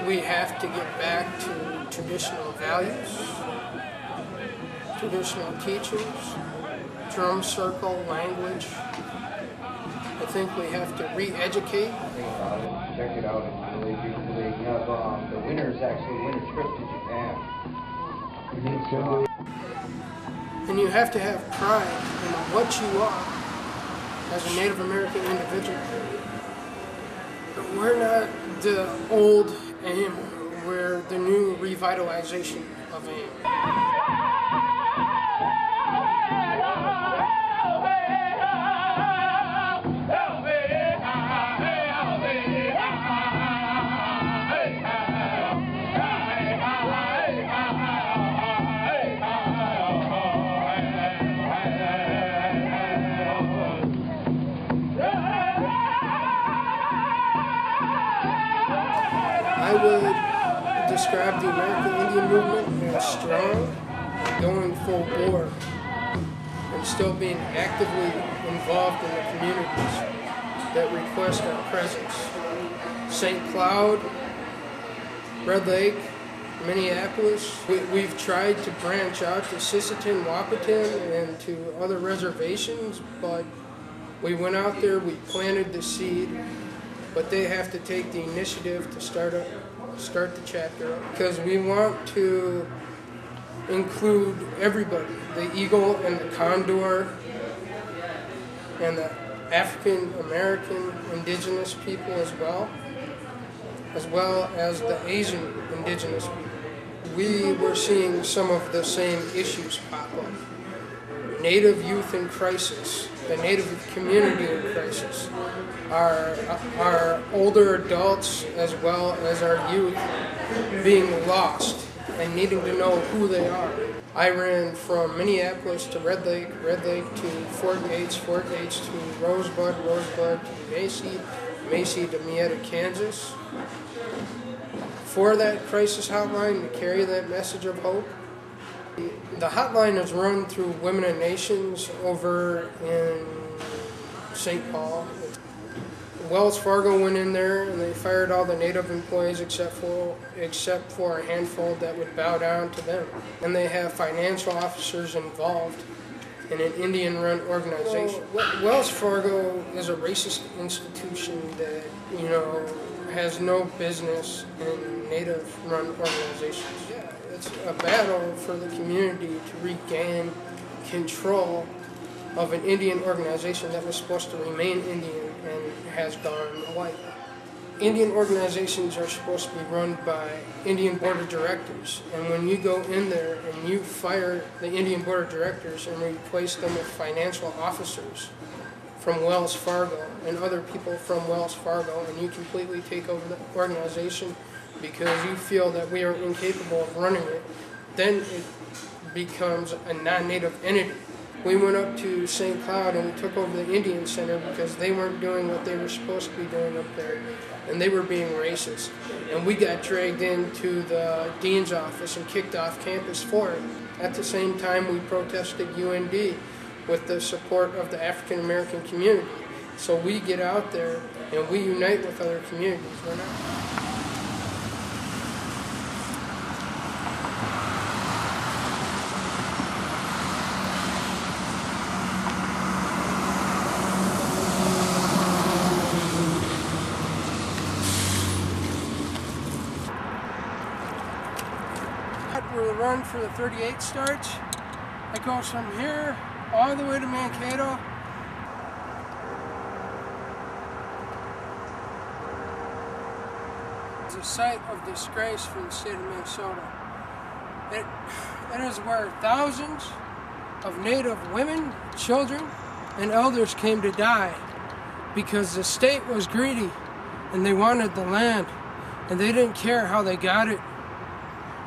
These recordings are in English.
We have to get back to traditional values, traditional teachings, drum circle language. I think we have to re-educate. Check it out. They have the winners actually win a trip to Japan. And you have to have pride in what you are as a Native American individual. We're not the old AIM, we're the new revitalization of AIM. I would describe the American Indian movement as strong, going full bore, and still being actively involved in the communities that request our presence. St. Cloud, Red Lake, Minneapolis. We've tried to branch out to Sisseton, Wahpeton, and to other reservations, but we went out there, we planted the seed, but they have to take the initiative to start the chapter up, because we want to include everybody, the eagle and the condor and the African American indigenous people as well as the Asian indigenous people. We were seeing some of the same issues pop up. Native youth in crisis, the Native community in crisis, our older adults as well as our youth being lost and needing to know who they are. I ran from Minneapolis to Red Lake to Fort Yates to Rosebud to Macy to Mietta, Kansas, for that crisis hotline to carry that message of hope. The hotline is run through Women and Nations over in St. Paul. Wells Fargo went in there and they fired all the Native employees except for a handful that would bow down to them. And they have financial officers involved in an Indian-run organization. Wells Fargo is a racist institution that, has no business in Native-run organizations. Yeah, it's a battle for the community to regain control of an Indian organization that was supposed to remain Indian and has gone white. Indian organizations are supposed to be run by Indian Board of Directors, and when you go in there and you fire the Indian Board of Directors and replace them with financial officers from Wells Fargo and other people from Wells Fargo, and you completely take over the organization because you feel that we are incapable of running it, then it becomes a non-Native entity. We went up to St. Cloud and we took over the Indian Center because they weren't doing what they were supposed to be doing up there, and they were being racist. And we got dragged into the dean's office and kicked off campus for it. At the same time, we protested UND with the support of the African American community. So we get out there and we unite with other communities. We're not. Where the run for the 38 starts, it goes from here all the way to Mankato. It's a site of disgrace for the state of Minnesota. It is where thousands of Native women, children, and elders came to die because the state was greedy and they wanted the land and they didn't care how they got it.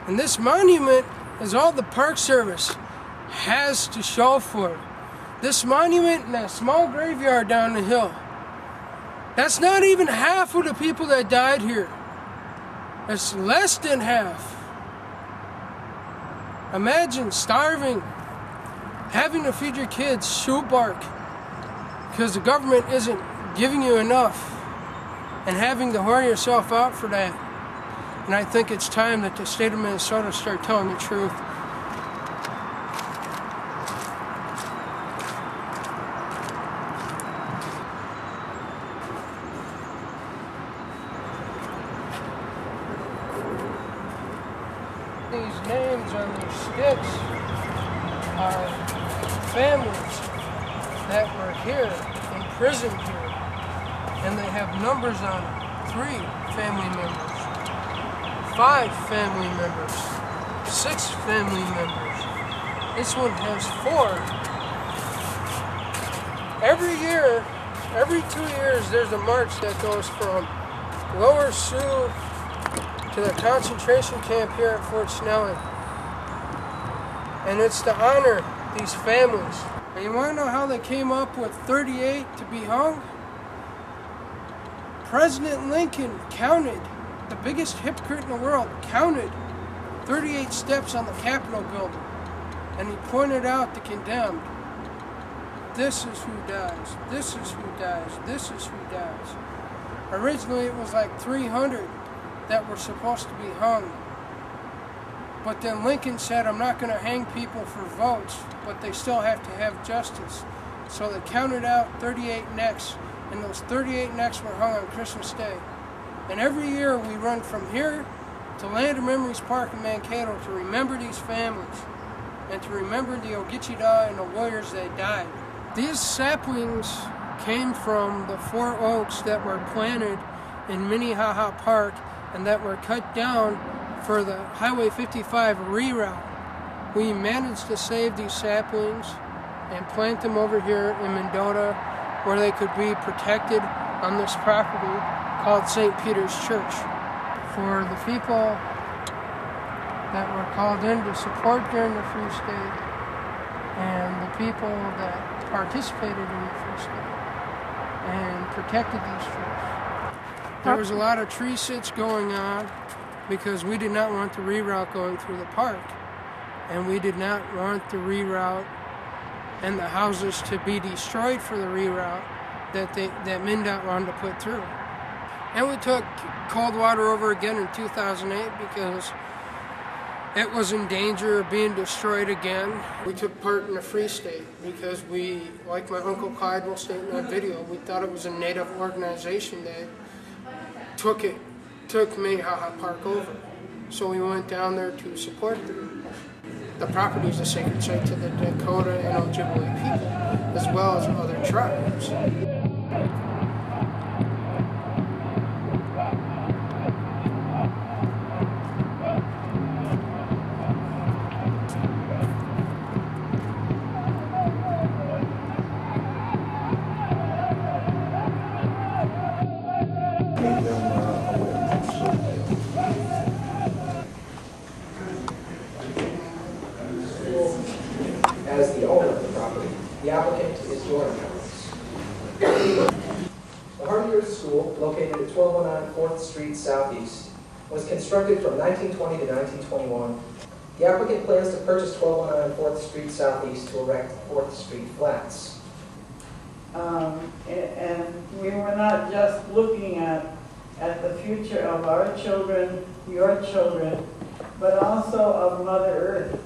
And this monument is all the Park Service has to show for it. This monument and that small graveyard down the hill, that's not even half of the people that died here. It's less than half. Imagine starving, having to feed your kids shoe bark because the government isn't giving you enough, and having to whore yourself out for that. And I think it's time that the state of Minnesota start telling the truth. These names on these sticks are families that were here, imprisoned here, and they have numbers on them. 3 family members, 5 family members, 6 family members. This one has 4. Every year, every 2 years, there's a march that goes from Lower Sioux to the concentration camp here at Fort Snelling. And it's to honor these families. And you want to know how they came up with 38 to be hung? President Lincoln counted, the biggest hypocrite in the world, counted 38 steps on the Capitol building. And he pointed out the condemned. This is who dies. This is who dies. This is who dies. Originally it was like 300 that were supposed to be hung. But then Lincoln said, I'm not going to hang people for votes, but they still have to have justice. So they counted out 38 necks, and those 38 necks were hung on Christmas Day. And every year we run from here to Land of Memories Park in Mankato to remember these families and to remember the Ogeechee and the warriors that died. These saplings came from the 4 oaks that were planted in Minnehaha Park and that were cut down for the Highway 55 reroute. We managed to save these saplings and plant them over here in Mendota where they could be protected on this property called St. Peter's Church. For the people that were called in to support during the Free State and the people that participated in the Free State and protected these trees. There was a lot of tree sits going on because we did not want the reroute going through the park, and we did not want the reroute and the houses to be destroyed for the reroute that MnDOT wanted to put through. And we took Coldwater over again in 2008 because it was in danger of being destroyed again. We took part in the Free State because we, like my Uncle Clyde will state in that video, we thought it was a Native organization that took Minnehaha Park over. So we went down there to support them. The property is a sacred site to the Dakota and Ojibwe people, as well as other tribes. As the owner of the property, the applicant is your applicant. The Hardy School, located at 1209 4th Street Southeast, was constructed from 1920 to 1921. The applicant plans to purchase 1209 4th Street Southeast to erect 4th Street flats. And we were not just looking at the future of our children, your children, but also of Mother Earth.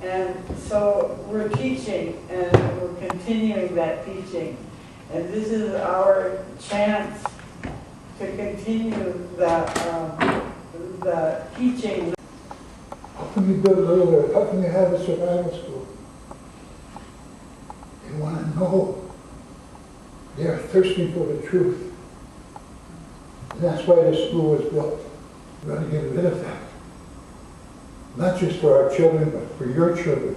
And so we're teaching, and we're continuing that teaching. And this is our chance to continue the teaching. How can you build a little, how can you have a survival school? They want to know. They are thirsty for the truth. And that's why this school was built. We want to get rid of that. Not just for our children, but for your children.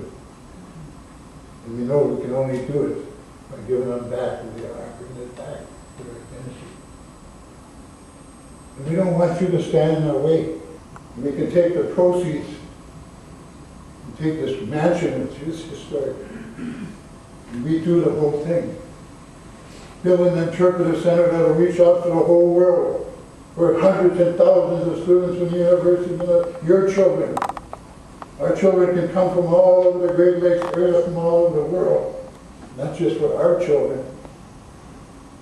And we know we can only do it by giving them back who they are, bringing it back to their identity. And we don't want you to stand in our way. And we can take the proceeds and take this mansion, which is historic, and redo the whole thing. Build an interpretive center that will reach out to the whole world, where hundreds and thousands of students from the university, your children. Our children can come from all over the Great Lakes area, from all over the world. Not just for our children,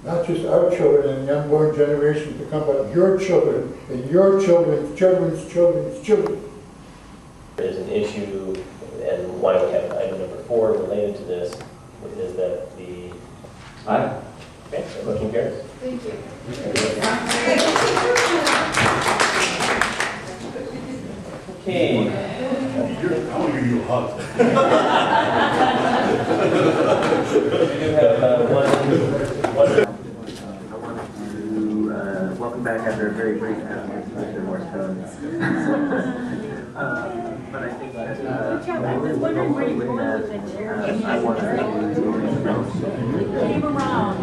Not just our children and the unborn generation to come, but your children and your children's children's children's children. There's an issue, and why we have an item number 4 related to this, is that the... Aye. Okay, so motion carries. Thank you. Okay. I want to give you a hug. We do have one. I wanted to welcome back after a very brief absence, Mr. Morstone. But I think that I was wondering where you're going with the chair. I wanted to Came around.